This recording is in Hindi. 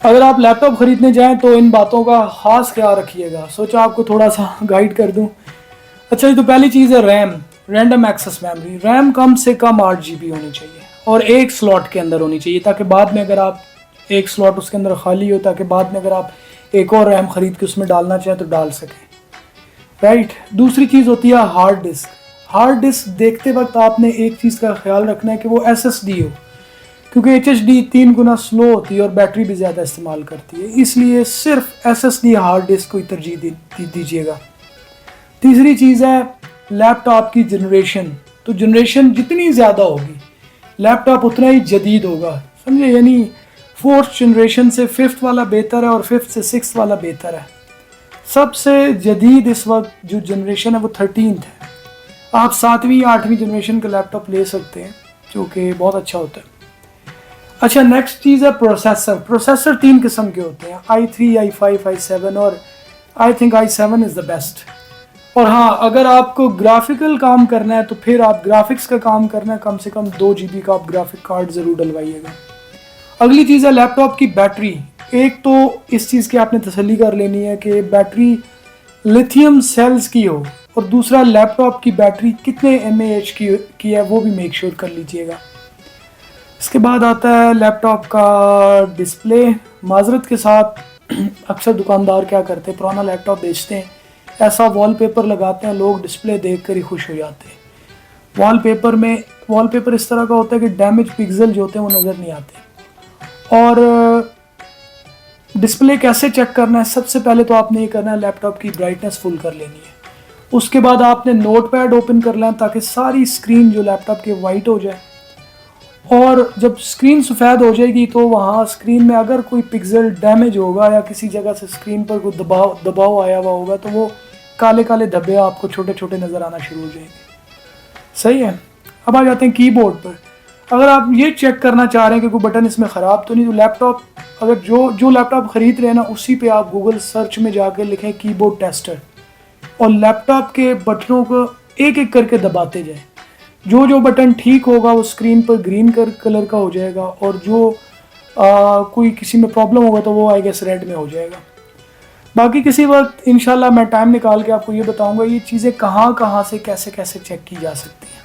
अगर आप लैपटॉप ख़रीदने जाएं तो इन बातों का ख़ास ख्याल रखिएगा। सोचा आपको थोड़ा सा गाइड कर दूं। अच्छा जी, तो पहली चीज़ है RAM, random access memory. RAM कम से कम 8 GB होनी चाहिए और एक स्लॉट के अंदर होनी चाहिए, ताकि बाद में अगर आप एक स्लॉट उसके अंदर खाली हो, ताकि बाद में अगर आप एक और रैम ख़रीद के उसमें डालना चाहें तो डाल सकें, राइट। दूसरी चीज़ होती है हार्ड डिस्क। हार्ड डिस्क देखते वक्त आपने एक चीज़ का ख्याल रखना है कि वो SSD हो, क्योंकि HDD 3 गुना स्लो होती है और बैटरी भी ज़्यादा इस्तेमाल करती है, इसलिए सिर्फ SSD हार्ड डिस्क को ही तरजीह दीजिएगा। तीसरी चीज़ है लैपटॉप की जनरेशन। तो जनरेशन जितनी ज़्यादा होगी लैपटॉप उतना ही जदीद होगा, समझे। यानी 4th जनरेशन से 5th वाला बेहतर है और 5th से 6th वाला बेहतर है। सबसे जदीद इस वक्त जो जनरेशन है वो 13th है। आप 7वीं 8वीं जनरेशन का लैपटॉप ले सकते हैं, जो कि बहुत अच्छा होता है। अच्छा, नेक्स्ट चीज़ है प्रोसेसर। प्रोसेसर 3 किस्म के होते हैं, i3, i5, i7, और I think i7 is the best. और हाँ, अगर आपको ग्राफिकल काम करना है तो फिर आप ग्राफिक्स का काम करना है, कम से कम 2 GB का आप ग्राफिक कार्ड ज़रूर डलवाइएगा। अगली चीज़ है लैपटॉप की बैटरी। एक तो इस चीज़ की आपने तसल्ली कर लेनी है कि बैटरी लिथियम सेल्स की हो, और दूसरा लैपटॉप की बैटरी कितने mAh की है वो भी मेक श्योर कर लीजिएगा। इसके बाद आता है लैपटॉप का डिस्प्ले। माजरत के साथ अक्सर दुकानदार क्या करते हैं, पुराना लैपटॉप बेचते हैं, ऐसा वॉलपेपर लगाते हैं, लोग डिस्प्ले देख कर ही खुश हो जाते हैं। वॉलपेपर इस तरह का होता है कि डैमेज पिक्सल जो होते हैं वो नज़र नहीं आते। और डिस्प्ले कैसे चेक करना है, सबसे पहले तो आपने ये करना है, लैपटॉप की ब्राइटनेस फुल कर लेनी है। उसके बाद आपने नोटपैड ओपन कर लें ताकि सारी स्क्रीन जो लैपटॉप की वाइट हो जाए, और जब स्क्रीन सफ़ेद हो जाएगी तो वहाँ स्क्रीन में अगर कोई पिक्सल डैमेज होगा या किसी जगह से स्क्रीन पर कोई दबाव आया हुआ होगा तो वो काले काले धब्बे आपको छोटे छोटे नज़र आना शुरू हो जाएंगे। सही है। अब आ जाते हैं कीबोर्ड पर। अगर आप ये चेक करना चाह रहे हैं कि कोई बटन इसमें ख़राब तो नहीं, तो लैपटॉप अगर जो लैपटॉप ख़रीद रहे हैं ना, उसी पे आप गूगल सर्च में जाकर लिखें कीबोर्ड टेस्टर, और लैपटॉप के बटनों को एक एक करके दबाते जाएं। जो बटन ठीक होगा वो स्क्रीन पर ग्रीन कलर का हो जाएगा, और जो कोई किसी में प्रॉब्लम होगा तो वो आई गेस रेड में हो जाएगा। बाकी किसी वक्त इंशाल्लाह मैं टाइम निकाल के आपको ये बताऊंगा ये चीज़ें कहाँ से कैसे कैसे चेक की जा सकती हैं।